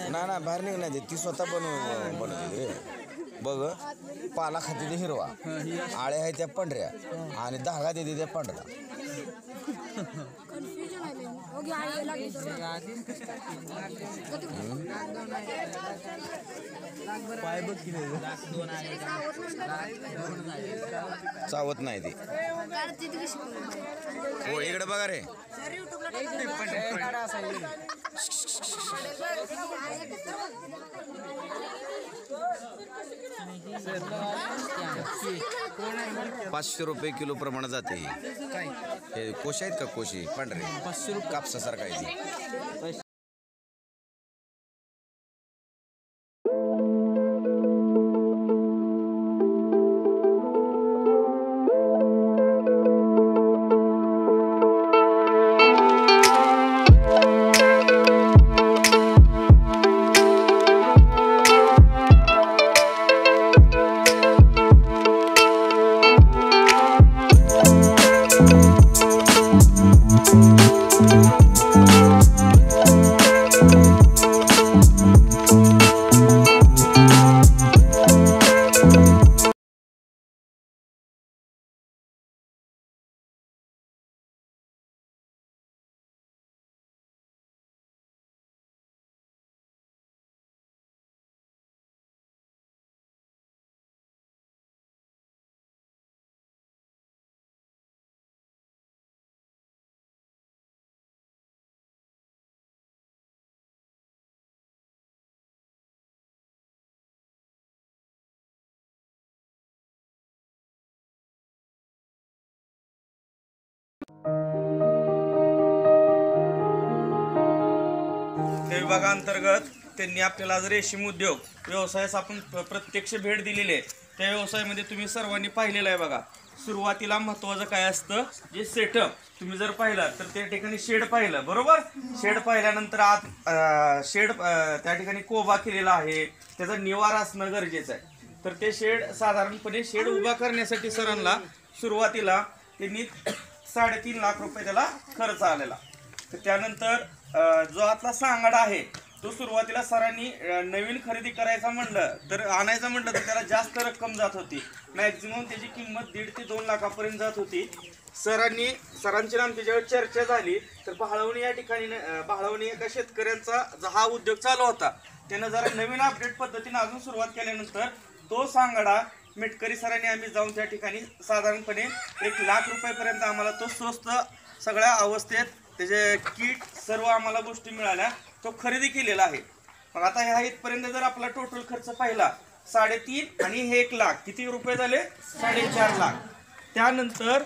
ना बाहेर निघणार ती स्वतः बनवते बघ. पाला खाते ते हिरवा, आळ्या आहे त्या पांढऱ्या आणि धागा देते त्या पांढरा. चावत नाही ती. हो इकडे बघा रे. ₹500 किलो प्रमाणे जाते. हे कोशी आहेत का? कोशी पांढरे 500 कापसासारखा आहे. विभागाअंतर्गत त्यांनी आपल्याला आज रेशीम उद्योग व्यवसायास आपण प्रत्यक्ष भेट दिलेली आहे. त्या व्यवसायामध्ये तुम्ही सर्वांनी पाहिलेलं आहे बघा. सुरुवातीला महत्त्वाचं काय असतं, जे सेटअप तुम्ही जर पाहिलं तर त्या ठिकाणी शेड पाहिलं बरोबर. शेड पाहिल्यानंतर आत शेड त्या ठिकाणी कोबा केलेला आहे, त्याचा निवारा असणं गरजेचं आहे. तर ते शेड साधारणपणे शेड उभा करण्यासाठी सरांना सुरुवातीला त्यांनी 3.5 लाख रुपये त्याला खर्च आलेला. तर त्यानंतर जो आतला सांगाडा आहे तो सुरुवातीला सरांनी नवीन खरेदी करायचा म्हणलं तर आणायचं म्हटलं तर त्याला जास्त रक्कम जात होती. मॅक्झिमम त्याची किंमत 1.5 ते 2 लाखापर्यंत जात होती. सरांची आमची जेव्हा चर्चा झाली तर भाळवणी या ठिकाणी भाळवणी एका शेतकऱ्यांचा हा उद्योग चालू होता. त्यानं जरा नवीन अपडेट पद्धतीने अजून सुरुवात केल्यानंतर तो सांगाडा मेटकरी सरांनी आम्ही जाऊन त्या ठिकाणी साधारणपणे 1 लाख रुपयापर्यंत आम्हाला तो स्वस्त सगळ्या अवस्थेत त्याचे किट सर्व आम्हाला गोष्टी मिळाल्या, तो खरेदी केलेला आहे. मग आता ह्या इथपर्यंत जर आपला टोटल खर्च पाहिला 3.5 आणि हे 1 लाख किती रुपये झाले? 4.5 लाख. त्यानंतर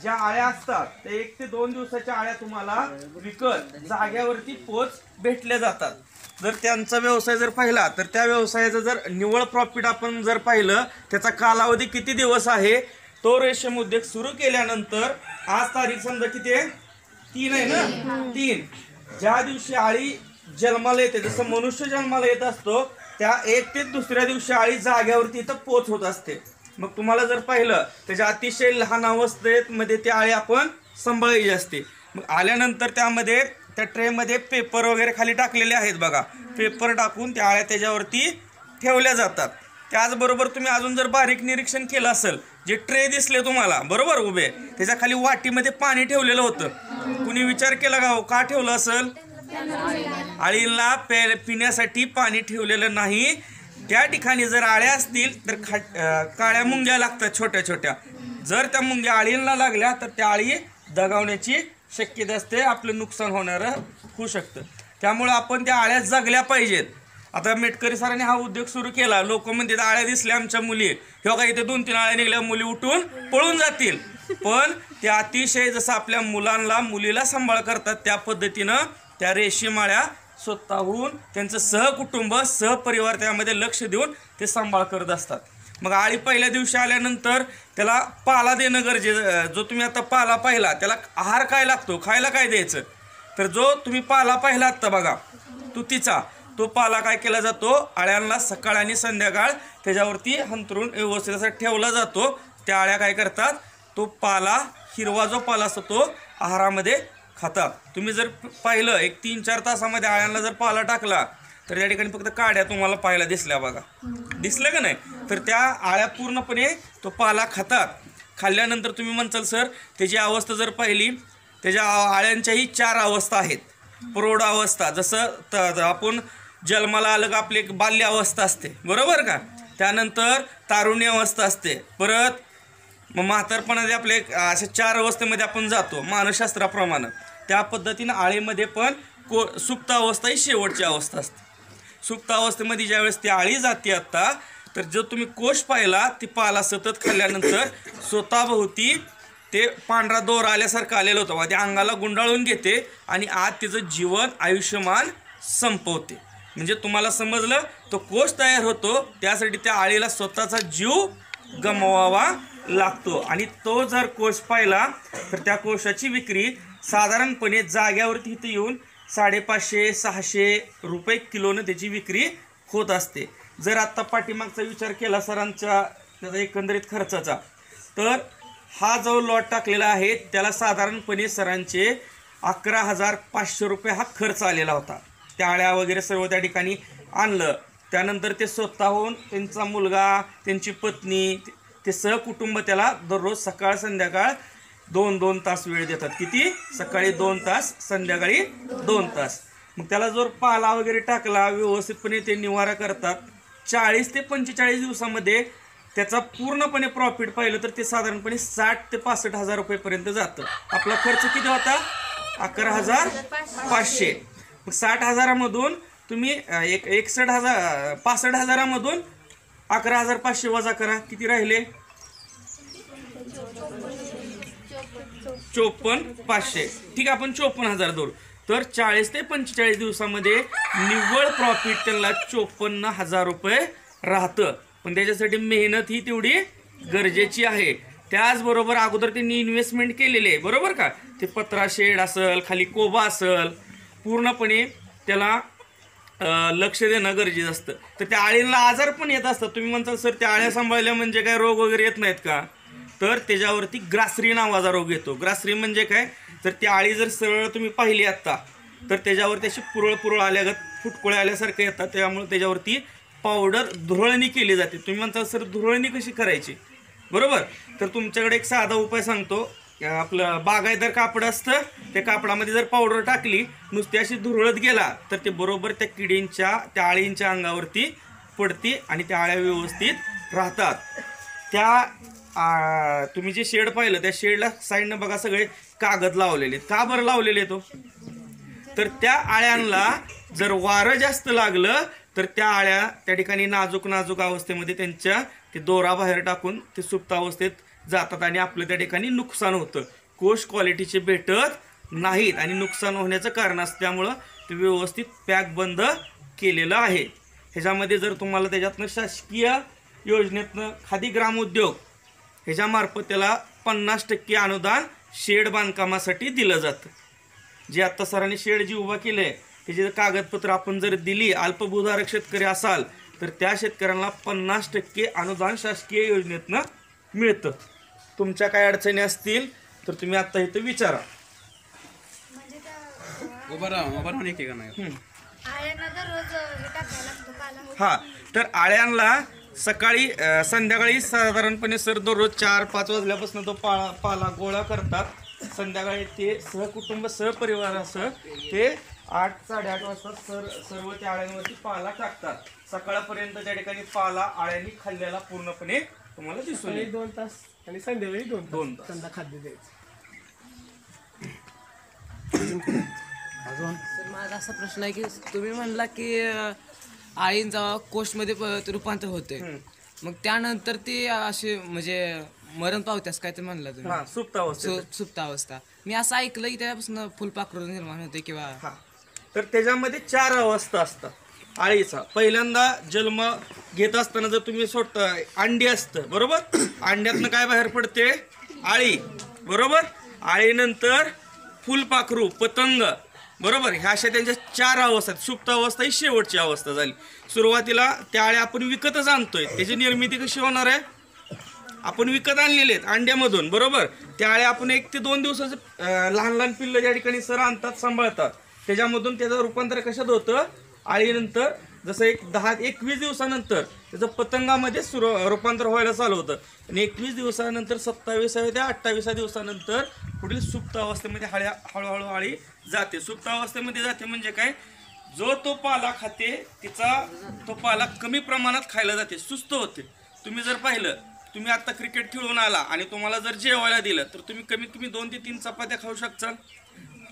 ज्या आळ्या असतात त्या 1 ते 2 दिवसाच्या आळ्या तुम्हाला विकत जाग्यावरती पोच भेटल्या जातात. जर त्यांचा व्यवसाय जर पाहिला तर त्या व्यवसायाचं जर निव्वळ प्रॉफिट आपण जर पाहिलं त्याचा कालावधी किती दिवस आहे, तो रेशीम उद्योग सुरू केल्यानंतर आज तारीख समजा किती आहे? 3 आहे ना. 3 ज्या दिवशी आळी जन्माला येते, जसं मनुष्य जन्माला येत असतो त्या 1 ते दुसऱ्या दिवशी आळी जाग्यावरती इथं पोच होत असते. मग तुम्हाला जर पाहिलं त्याच्या अतिशय लहान अवस्थेमध्ये ती आळी आपण सांभाळायची असते. मग आल्यानंतर त्यामध्ये त्या ट्रेमध्ये पेपर वगैरे खाली टाकलेले आहेत बघा. पेपर टाकून त्या आळ्या त्याच्यावरती ठेवल्या जातात. त्याचबरोबर तुम्ही अजून जर बारीक निरीक्षण केलं असेल, जे ट्रे दिसले तुम्हाला बरोबर उभे, त्याच्या खाली वाटीमध्ये पाणी ठेवलेलं होतं. कुणी विचार केला का ठेवलं असेल? आळीला पिण्यासाठी पाणी ठेवलेलं नाही. त्या ठिकाणी जर आळ्या असतील तर काळ्या मुंग्या लागतात छोट्या छोट्या. जर त्या मुंग्या आळीला लागल्या तर त्या आळी दगावण्याची शक्यता असते, आपलं नुकसान होणारं होऊ शकतं. त्यामुळे आपण त्या आळ्या जगल्या पाहिजेत. आता मेटकरी सरांनी हा उद्योग सुरू केला. लोक म्हणतात आळ्या दिसल्या आमच्या मुली, हे बघा इथे 2-3 आळ्या निघल्या, मुली उठून पळून जातील. पण ते अतिशय जसं आपल्या मुलीला सांभाळ करतात त्या पद्धतीनं त्या रेशीम आळ्या स्वतःहून त्यांचं सहकुटुंब सहपरिवार त्यामध्ये लक्ष देऊन ते सांभाळ करत असतात. मग आळी पहिल्या दिवशी आल्यानंतर त्याला पाला देणं गरजेचं. जो तुम्ही आता पाला पाहिला त्याला आहार काय लागतो, खायला काय द्यायचं, तर जो तुम्ही पाला पाहिला आत्ता बघा तुतीचा, तो पाला काय केला जातो, आळ्यांना सकाळ आणि संध्याकाळ त्याच्यावरती हंतरून व्यवस्थित असा ठेवला जातो. त्या आळ्या काय करतात, तो पाला, हिरवा जो पाला असतो तो आहारामध्ये खातात. तुम्ही जर पाहिलं एक 3-4 तासामध्ये आळ्यांना जर पाला टाकला तर त्या ठिकाणी फक्त काड्या तुम्हाला पाहायला दिसल्या बघा, दिसलं का नाही. तर त्या आळ्या पूर्णपणे तो पाला खातात. खाल्ल्यानंतर तुम्ही म्हणताल सर त्याची अवस्था जर पाहिली, त्याच्या आळ्यांच्याही 4 अवस्था आहेत. प्रौढ अवस्था, जसं आपण जन्माला आलं का आपली एक बाल्य अवस्था असते, बरोबर का, त्यानंतर तारुण्य अवस्था असते, परत मग म्हातारपणामध्ये आपले अशा 4 अवस्थेमध्ये आपण जातो मानसशास्त्राप्रमाणे. त्या पद्धतीनं आळीमध्ये पण सुप्त अवस्था ही शेवटची अवस्था असते. सुप्त अवस्थेमध्ये ज्यावेळेस ती आळी जाते आता, तर जो तुम्ही कोश पाहिला ती पाला सतत खाल्ल्यानंतर स्वतःभोवती ते पांढरा दोरा आल्यासारखं आलेलं होतं, ते अंगाला गुंडाळून घेते आणि आज तिचं जीवन आयुष्यमान संपवते. म्हणजे तुम्हाला समजलं, तो कोश तयार होतो त्यासाठी त्या आळीला स्वतःचा जीव गमवावा लागतो. आणि तो जर कोश पाहिला तर त्या कोशाची विक्री साधारणपणे जाग्यावरती इथे येऊन 550-600 रुपये किलोनं त्याची विक्री होत असते. जर आत्ता पाठीमागचा विचार केला सरांच्या त्याचा एकंदरीत खर्चाचा, तर हा जो लॉट टाकलेला आहे त्याला साधारणपणे सरांचे 11,500 रुपये हा खर्च आलेला होता. त्या आळ्या वगैरे सर्व त्या ठिकाणी आणलं, त्यानंतर ते स्वतःहून त्यांचा मुलगा, त्यांची पत्नी, ते सहकुटुंब त्याला दररोज सकाळ संध्याकाळ 2-2 तास वेळ देतात. किती? सकाळी 2 तास, संध्याकाळी 2 तास. मग त्याला जर पाला वगैरे टाकला व्यवस्थितपणे ते निवारा करतात. 40 ते 45 दिवसामध्ये त्याचा पूर्णपणे प्रॉफिट पाहिलं तर ते साधारणपणे 60 ते 65 हजार रुपयेपर्यंत जातं. आपला खर्च किती होता? 11,500. मग 60 हजारामधून तुम्ही 65 हजारामधून 11,500 वजा करा, किती राहिले? 54,500. ठीक आहे, आपण 54,000 धरू. तर 40 ते 45 दिवसामध्ये निव्वळ प्रॉफिट त्यांना 54,000 रुपये राहतं. पण त्याच्यासाठी मेहनत ही तेवढी गरजेची आहे. त्याचबरोबर अगोदर त्यांनी इन्व्हेस्टमेंट केलेली आहे, बरोबर का. ते पत्रा शेड असेल, खाली कोबा असेल, पूर्णपणे त्याला लक्ष देणं गरजेचं असतं. तर त्या आळींना आजार पण येत असतात. तुम्ही म्हणता सर त्या आळ्या सांभाळल्या म्हणजे काय रोग वगैरे येत नाहीत का, तर त्याच्यावरती ग्रासरी नावाचा रोग येतो. ग्रासरी म्हणजे काय, तर ती आळी जर सरळ तुम्ही पाहिली आत्ता तर त्याच्यावरती अशी पुरळ आल्यागत फुटकुळे आल्यासारखं येतात. त्यामुळे त्याच्यावरती पावडर धुरळणी केली जाते. तुम्ही म्हणता सर धुरळणी कशी करायची, बरोबर. तर तुमच्याकडे एक साधा उपाय सांगतो. आपलं बागायदार कापड असतं, त्या कापडामध्ये जर पावडर टाकली, नुसती अशी धुरळत गेला तर ते बरोबर त्या किडींच्या, त्या आळींच्या अंगावरती पडते आणि त्या आळ्या व्यवस्थित राहतात. त्या तुम्ही जे शेड पाहिलं त्या शेडला साईडनं बघा सगळे कागद लावलेले. का बरं लावलेले तो, तर त्या आळ्यांना जर वारं जास्त लागलं तर त्या आळ्या त्या ठिकाणी नाजूक अवस्थेमध्ये त्यांच्या ते दोरा बाहेर टाकून ते सुप्त अवस्थेत जातात आणि आपलं त्या ठिकाणी नुकसान होतं. कोश क्वालिटीचे भेटत नाहीत आणि नुकसान होण्याचं कारण असतं. त्यामुळं ते व्यवस्थित पॅक बंद केलेलं आहे. ह्याच्यामध्ये जर तुम्हाला त्याच्यातनं शासकीय योजनेतनं खादी ग्रामोद्योग ह्याच्यामार्फत त्याला 50% अनुदान शेड बांधकामासाठी दिलं जातं. जे आत्ता सरांनी शेड जी उभा केलं आहे त्याची कागदपत्र आपण जर दिली, अल्पभूधारक शेतकरी असाल तर त्या शेतकऱ्यांना 50% अनुदान शासकीय योजनेतनं मिळतं. तुमच्या काय अडचणी असतील तर तुम्ही आता इथं विचारा. हा, तर आळ्यांना सकाळी संध्याकाळी साधारणपणे सर दररोज 4-5 वाजल्यापासून तो पाला गोळा करतात. संध्याकाळी ते सहकुटुंब सहपरिवारासह ते 8-8:30 वाजता सर्व त्या आळ्यांवरती पाला टाकतात. सकाळपर्यंत त्या ठिकाणी पाला आळ्यांनी खाल्ल्याला पूर्णपणे तुम्हाला दिसून येईल. 2 तास आणि संध्याकाळी 2 तास त्यांना खाद्य द्यायचं. अजून सर माझा असा प्रश्न आहे की तुम्ही म्हणला की आळींचा कोषमध्ये रूपांतर होते, मग त्यानंतर ती अशी म्हणजे मरण पावत्यास काय ते म्हणला तुम्ही हा सुप्त अवस्थेत सुप्त अवस्था. मी असं ऐकलं की त्यापासून फुलपाखरू निर्माण होते किंवा हा तर त्याच्यामध्ये 4 अवस्था असतात आळीचा. पहिल्यांदा जन्म घेत असताना जर तुम्ही सोडता अंडी असतं बरोबर, अंड्यातनं काय बाहेर पडते आळी बरोबर, आळीनंतर फुलपाखरू पतंग बरोबर, ह्या अशा त्यांच्या 4 अवस्था आहेत. सुप्त अवस्था ही शेवटची अवस्था झाली. सुरुवातीला त्या आळ्या आपण विकतच आणतोय, त्याची निर्मिती कशी होणार आहे, आपण विकत आणलेले आहेत अंड्यामधून बरोबर. त्या आळ्या आपण 1 ते 2 दिवसाचं लहान लहान पिल्लं ज्या ठिकाणी सर आणतात सांभाळतात, त्याच्यामधून त्याचं रूपांतर कशात होतं आळीनंतर, जसं 10-21 दिवसानंतर त्याचं पतंगामध्ये रूपांतर व्हायला चालू होतं आणि 21 दिवसानंतर 27व्या ते 28व्या दिवसानंतर पुढील सुप्त अवस्थेमध्ये हळूहळू आळी जाते. सुप्त अवस्थेमध्ये जाते म्हणजे काय, जो तो पाला खाते तिचा तो पाला कमी प्रमाणात खायला जाते, सुस्त होते. तुम्ही जर पाहिलं, तुम्ही आता क्रिकेट खेळून आला आणि तुम्हाला जर जेवायला दिलं तर तुम्ही कमीत कमी 2 ते 3 चपात्या खाऊ शकता.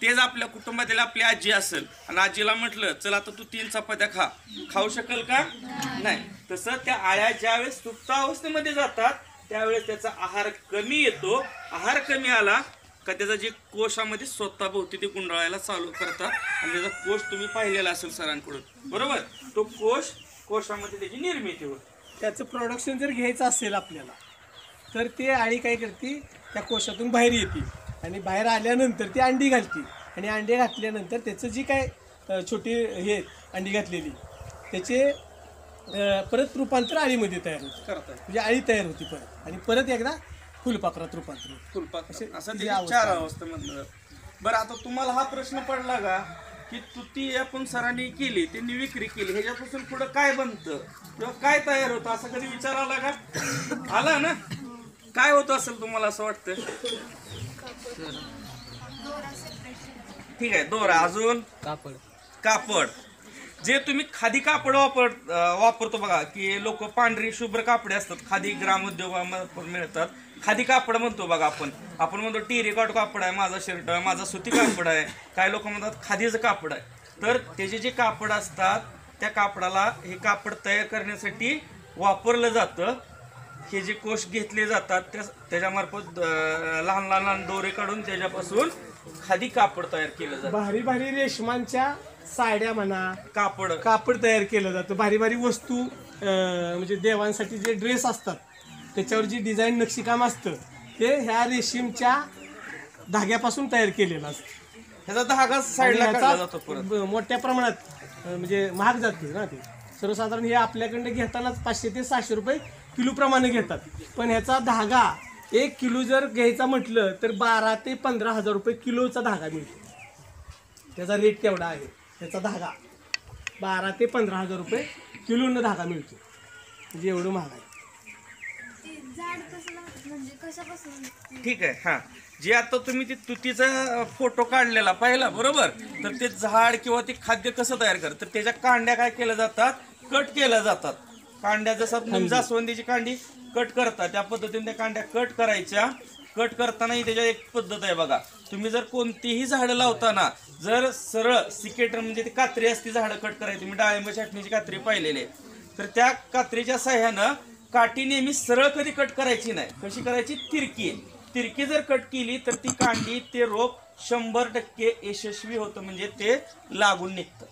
तेच आपल्या कुटुंबातील आपली आजी असेल आणि आजीला म्हटलं चल आता तू 3 चपात्या खाऊ शकेल का, नाही. तसं त्या आळ्या ज्यावेळेस सुप्त अवस्थेमध्ये जातात त्यावेळेस त्याचा आहार कमी येतो. आहार कमी आला का त्याचा जे कोशामध्ये स्वतःभोवती ते गुंडाळायला चालू करतात आणि त्याचा कोश तुम्ही पाहिलेला असेल सरांकडून बरोबर, तो कोशामध्ये त्याची निर्मिती होते. त्याचं प्रोडक्शन जर घ्यायचं असेल आपल्याला तर ते आळी काय करते, त्या कोशातून बाहेर येते आणि बाहेर आल्यानंतर ती अंडी घालते आणि अंडी घातल्यानंतर त्याचं जी काय छोटी हे अंडी घातलेली त्याचे परत रूपांतर आळीमध्ये तयार होते, करतात म्हणजे आळी तयार होती परत आणि परत एकदा फुलपाखरात रूपांतर होते. फुलपाखरू असं जी ते अवस्था 4 अवस्थेमधलं. बरं आता तुम्हाला हा प्रश्न पडला का की तुती आपण सरांनी केली, त्यांनी विक्री केली, ह्याच्यापासून पुढं काय बनतं किंवा काय तयार होतं असं कधी विचार आला का, आला ना, काय होतं असेल तुम्हाला असं वाटतं. ठीक आहे, दोरा, अजून कापड. जे तुम्ही खादी कापड वापरतो बघा की लोक पांढरी शुभ्र कापडे असतात, खादी ग्रामोद्योगामध्ये मिळतात, खादी कापड म्हणतो बघा आपण म्हणतो टेरिकॉट कापड आहे, माझा शर्ट आहे, माझा सुती कापड आहे, काय लोक म्हणतात खादीचं कापड आहे. तर त्याचे जे कापड असतात त्या कापडाला हे कापड तयार करण्यासाठी वापरलं जातं. हे जे कोश घेतले जातात त्याच्यामार्फत लहान लहान दोरे काढून त्याच्यापासून खादी कापड तयार केलं जातं. भारी भारी रेशमांच्या साड्या म्हणा, कापड तयार केलं जातं. भारी भारी वस्तू म्हणजे देवांसाठी जे ड्रेस असतात त्याच्यावर जी डिझाईन नक्षीकाम असतं ते ह्या रेशीमच्या धाग्यापासून तयार केलेलं असतं. ह्याचा धागा साईडला काढला जातो परत. मोठ्या प्रमाणात म्हणजे महाग जाते ना ते. सर्वसाधारण हे आपल्याकडे घेतानाच 500 ते 600 रुपये किलोप्रमाणे घेतात, पण ह्याचा धागा 1 किलो जर घ्यायचा म्हटलं तर 12 ते 15 हजार रुपये किलोचा धागा मिळतो. त्याचा रेट तेवढा आहे. त्याचा धागा 12 ते 15 हजार रुपये किलोनं धागा मिळतो, म्हणजे एवढं महाग आहे. ठीक आहे. हा, जे आता तुम्ही ते तुतीचा फोटो काढलेला पाहिला बरोबर, तर ते झाड किंवा ते खाद्य कसं तयार करतात, तर त्याच्या कांड्या काय केल्या जातात, कट केल्या जातात. कांड्या जसं जास्वंदीची कांडी कट करतात त्या पद्धतीने त्या कांड्या कट करायच्या. कट करतानाही त्याच्या एक पद्धत आहे बघा. तुम्ही जर कोणतीही झाडं लावताना जर सरळ सिकेटर म्हणजे ती कात्री असते झाडं कट करायची, तुम्ही डाळिंब छाटणीची कात्री पाहिलेली आहे, तर त्या कात्रीच्या साह्यानं काठी नेहमी सरळ कधी कट करायची नाही. कशी करायची, तिरकी जर कट केली तर ती कांडी ते रोप 100% यशस्वी होतं, म्हणजे ते लागून निघतं.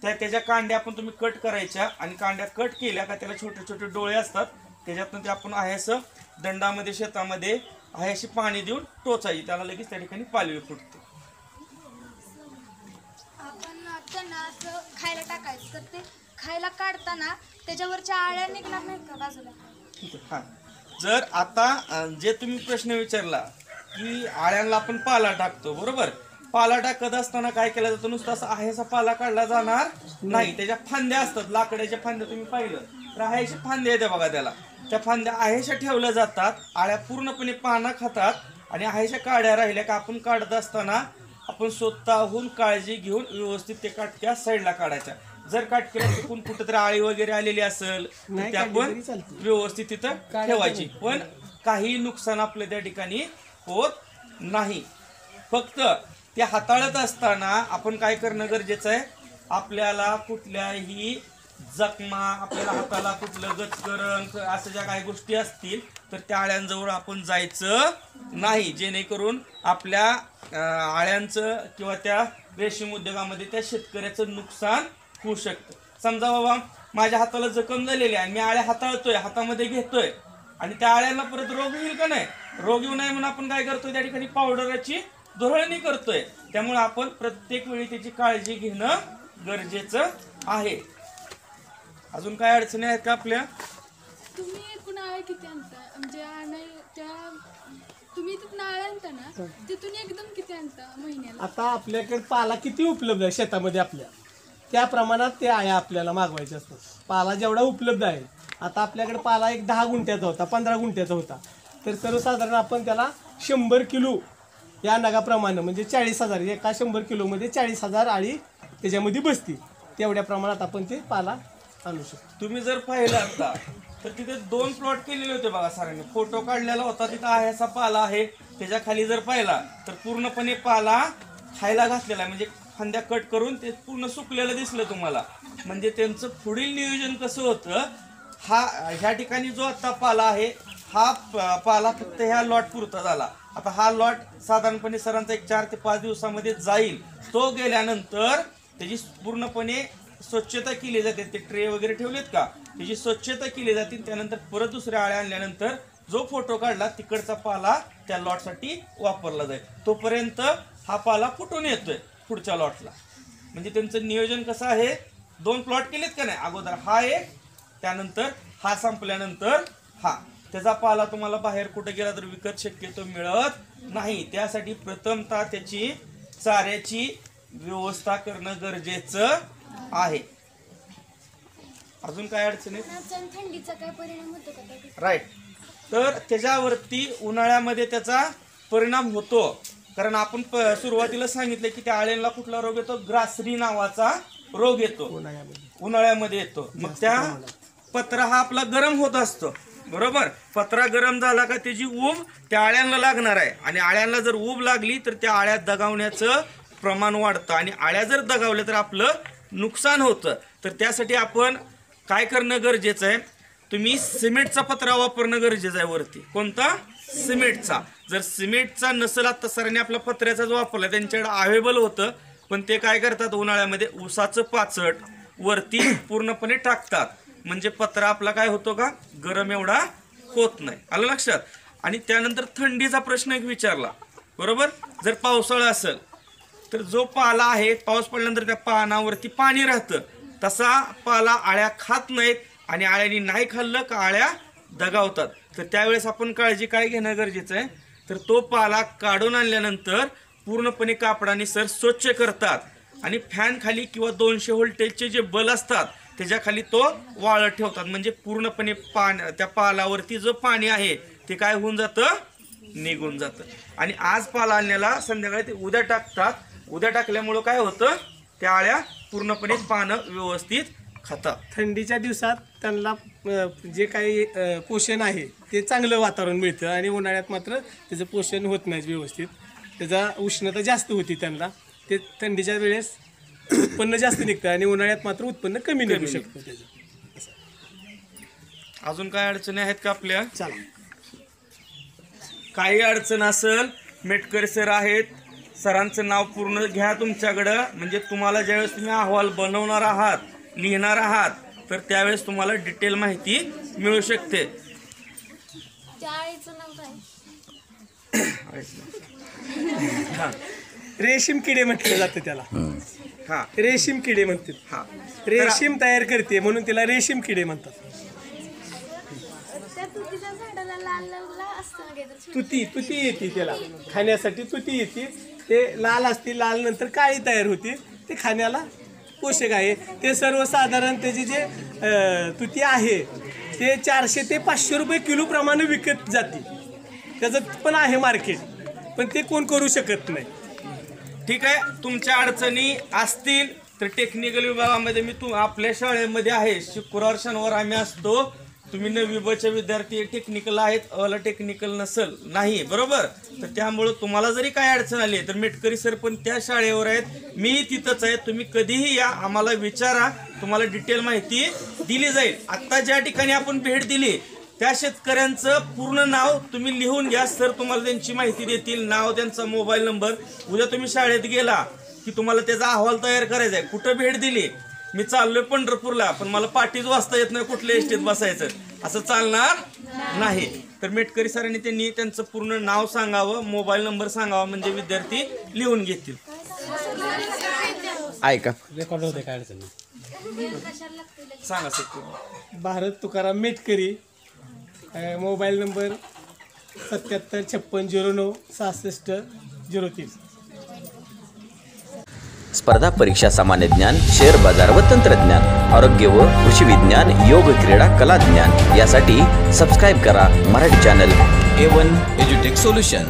त्याच्या कांड्या आपण तुम्ही कट करायच्या आणि कांड्या कट केल्या का त्याला छोटे छोटे डोळे असतात, त्याच्यातनं ते आपण आहे असं दंडामध्ये शेतामध्ये आहे अशी पाणी देऊन टोचायची, त्याला लगेच त्या ठिकाणी पालवी फुटते. आपण त्यांना असं खायला टाकायचं तर ते खायला काढताना त्याच्यावरच्या आळ्या निघणार नाहीत का बाजूला. हा, जर आता जे तुम्ही प्रश्न विचारला की आळ्यांना आपण पाला टाकतो बरोबर, पाला टाकत असताना काय केलं जातं, नुसतं असं आहेसा पाला काढला जाणार नाही. त्याच्या फांद्या असतात, लाकडाच्या फांद्या तुम्ही पाहिलं तर आहेशी फांद्या येत्या बघा त्याला, त्या फांद्या आहेशा ठेवल्या जातात. आळ्या पूर्णपणे पानं खातात आणि आहेशा काड्या राहिल्या का आपण काढत असताना आपण स्वतःहून काळजी घेऊन व्यवस्थित ते काटक्या साईडला काढायच्या. जर काटक्याला चुकून कुठेतरी आळी वगैरे आलेली असेल तर त्या पण व्यवस्थित तिथं ठेवायची, पण काही नुकसान आपलं त्या ठिकाणी होत नाही. फक्त ते हाताळत असताना आपण काय करणं गरजेचं आहे, आपल्याला कुठल्याही जखमा, आपल्याला हाताला कुठलं गचकरण असं ज्या काही गोष्टी असतील तर त्या आळ्यांजवळ आपण जायचं नाही, जेणेकरून आपल्या आळ्यांचं किंवा त्या रेशीम उद्योगामध्ये त्या शेतकऱ्याचं नुकसान होऊ शकतं. समजा बाबा माझ्या हाताला जखम झालेली आहे आणि मी आळ्या हाताळतोय, हातामध्ये घेतोय आणि त्या आळ्यांना परत रोग येईल का नाही, रोग येऊ नये म्हणून आपण काय करतोय, त्या ठिकाणी पावडरची धुरळणी करतोय. त्यामुळे आपण प्रत्येक वेळी त्याची काळजी घेणं गरजेचं आहे. अजून काय अडचणी आहेत का आपल्या? तुम्ही एकूण आळ्या किती आणता, म्हणजे तुम्ही तिथून आळ्या आणता ना, तिथून एकदम किती आणता महिन्याला? आता आपल्याकडे पाला किती उपलब्ध आहे शेतामध्ये आपल्या, त्या प्रमाणात ते आळ्या आपल्याला मागवायच्या असतात. पाला जेवढा उपलब्ध आहे, आता आपल्याकडे पाला एक 10 गुंठ्याचा होता, 15 गुंठ्याचा होता, तर सर्वसाधारण आपण त्याला 100 किलो या नगाप्रमाणे म्हणजे 40,000, एका 100 किलोमध्ये 40,000 आळी त्याच्यामध्ये बसती. तेवढ्या प्रमाणात आपण ते पाला आणू शकतो. तुम्ही जर पाहिलं आता तर तिथे 2 प्लॉट केलेले होते बघा सरांनी, फोटो काढलेला होता, तिथं आहे पाला आहे, त्याच्या खाली जर पाहिला तर पूर्णपणे पाला खायला घातलेला आहे, म्हणजे फांद्या कट करून ते पूर्ण सुकलेलं दिसलं तुम्हाला. म्हणजे त्यांचं पुढील नियोजन कसं होतं, ह्या ठिकाणी जो आता पाला आहे हा पाला फक्त ह्या लॉट पुरता झाला. आता हा लॉट साधारणपणे सरांचा एक 4 ते 5 दिवसामध्ये जाईल. तो गेल्यानंतर त्याची पूर्णपणे स्वच्छता केली जाते, ते ट्रे वगैरे ठेवलेत का, त्याची स्वच्छता केली जाते. त्यानंतर परत दुसऱ्या आळ्या आणल्यानंतर जो फोटो काढला तिकडचा पाला त्या लॉटसाठी वापरला जाईल. तोपर्यंत हा पाला फुटून येतोय पुढच्या लॉटला. म्हणजे त्यांचं नियोजन कसं आहे, 2 प्लॉट केलेत का नाही, अगोदर हा एक, त्यानंतर हा संपल्यानंतर हा. त्याचा पाला तुम्हाला बाहेर कुठे गेला तर विकत शक्यतो मिळत नाही. त्यासाठी प्रथमतः त्याची चाऱ्याची व्यवस्था करणं गरजेचं आहे. अजून काय अडचणी? थंडीचा काय परिणाम होतो का? राईट. तर त्याच्यावरती उन्हाळ्यामध्ये त्याचा परिणाम होतो, कारण आपण सुरुवातीला सांगितलं की त्या आळ्यांना कुठला रोग येतो, ग्रासरी नावाचा रोग येतो, उन्हाळ्यामध्ये येतो. मग त्या पत्रा हा आपला गरम होत असतो, बरोबर. पत्रा गरम झाला का त्याची ऊब त्या आळ्यांना लागणार आहे, आणि आळ्यांना जर ऊब लागली तर त्या आळ्या दगावण्याचं प्रमाण वाढतं, आणि आळ्या जर दगावल्या तर आपलं नुकसान होतं. तर त्यासाठी आपण काय करणं गरजेचं आहे, तुम्ही सिमेंटचा पत्रा वापरणं गरजेचं आहे वरती. कोणता? सिमेंटचा. जर सिमेंटचा नसेल, आता सरांनी आपला पत्र्याचाच वापरला, त्यांच्याकडे अवेलेबल होतं, पण ते काय करतात उन्हाळ्यामध्ये ऊसाचं पाचट वरती पूर्णपणे टाकतात, म्हणजे पत्रा आपला काय होतो का, गरम एवढा होत नाही. आलं लक्षात? आणि त्यानंतर थंडीचा प्रश्न एक विचारला, बरोबर. जर पावसाळा असेल तर जो पाला आहे, पाऊस पडल्यानंतर त्या पानावरती पाणी राहतं, तसा पाला आळ्या खात नाहीत, आणि आळ्यांनी नाही खाल्लं का आळ्या दगावतात. तर त्यावेळेस आपण काळजी काय घेणं गरजेचं आहे, तर तो पाला काढून आणल्यानंतर पूर्णपणे कापडाने सर स्वच्छ करतात, आणि फॅन खाली किंवा 200 व्होल्टेजचे जे बल असतात त्याच्या खाली तो वाळत ठेवतात. म्हणजे पूर्णपणे त्या पालावरती जो पाणी आहे ते काय होऊन जातं, निघून जातं. आणि आज पाला आणण्याला संध्याकाळी ते उद्या टाकतात. उद्या टाकल्यामुळं काय होतं, त्या आळ्या पूर्णपणे पानं व्यवस्थित खातात. थंडीच्या दिवसात त्यांना जे काही पोषण आहे ते चांगलं वातावरण मिळतं, आणि उन्हाळ्यात मात्र त्याचं पोषण होत नाही व्यवस्थित, त्याचा उष्णता जास्त होती त्यांना. ते थंडीच्या वेळेस उत्पन्न जास्त निघतं, आणि उन्हाळ्यात मात्र उत्पन्न कमी निघू शकतं त्याचं. अजून काय अडचणी आहेत का आपल्या? चला, काही अडचण असेल, मेटकरी सर आहेत, सरांचं नाव पूर्ण घ्या तुमच्याकडं, म्हणजे तुम्हाला ज्यावेळेस तुम्ही अहवाल बनवणार आहात, लिहिणार आहात, तर त्यावेळेस तुम्हाला डिटेल माहिती मिळू शकते. त्या आळीचं नाव काय? रेशीम किडे म्हटलं जातं त्याला. हा, रेशीम किडे म्हणतात. हा. रेशीम तयार करते म्हणून तिला रेशीम किडे म्हणतात. त्या तुतीच्या झाडाला लाल लाल असतं ना काहीतरी. तुती येते त्याला खाण्यासाठी, तुती येते, ते लाल असते, लाल नंतर काळी तयार होते, ते खाण्याला पोषक आहे. ते सर्वसाधारण त्याची जे तुती आहे ते 400 ते 500 रुपये किलो प्रमाणे विकत जाते. त्याचं पण आहे मार्केट, पण ते कोण करू शकत नाही. ठीक आहे. तुमच्या अडचणी असतील तर टेक्निकल विभागामध्ये मी आपल्या शाळेमध्ये आहे, शुक्रवार शनिवार आम्ही असतो. तुम्ही 9वी ब विद्यार्थी टेक्निकल आहेत, अला टेक्निकल नसेल नाही, बरोबर. तर त्यामुळं तुम्हाला जरी काय अडचण आली तर मेटकरी सर पण त्या शाळेवर आहेत, मी तिथंच आहे. तुम्ही कधीही या, आम्हाला विचारा, तुम्हाला डिटेल माहिती दिली जाईल. आत्ता ज्या ठिकाणी आपण भेट दिली त्या शेतकऱ्यांचं पूर्ण नाव तुम्ही लिहून घ्या. सर तुम्हाला त्यांची माहिती देतील, नाव, त्यांचा मोबाईल नंबर. उद्या तुम्ही शाळेत गेला की तुम्हाला त्याचा अहवाल तयार करायचा आहे. कुठं भेट दिली, मी चाललोय पंढरपूरला पण मला पाठीच वाचता येत नाही, कुठल्या एसटीत बसायचं, असं चालणार नाही. तर मेटकरी सरांनी त्यांनी त्यांचं पूर्ण नाव सांगावं, मोबाईल नंबर सांगावा, म्हणजे विद्यार्थी लिहून घेतील. ऐका सांगा sir. Bharat Tukaram Metkari, mobile number 7756096603. स्पर्धा परीक्षा, सामान्य ज्ञान, शेअर बाजार व तंत्रज्ञान, आरोग्य व कृषी विज्ञान, योग, क्रीडा, कला ज्ञान यासाठी सबस्क्राईब करा मराठी चॅनल A1 एज्युटेक सोल्युशन.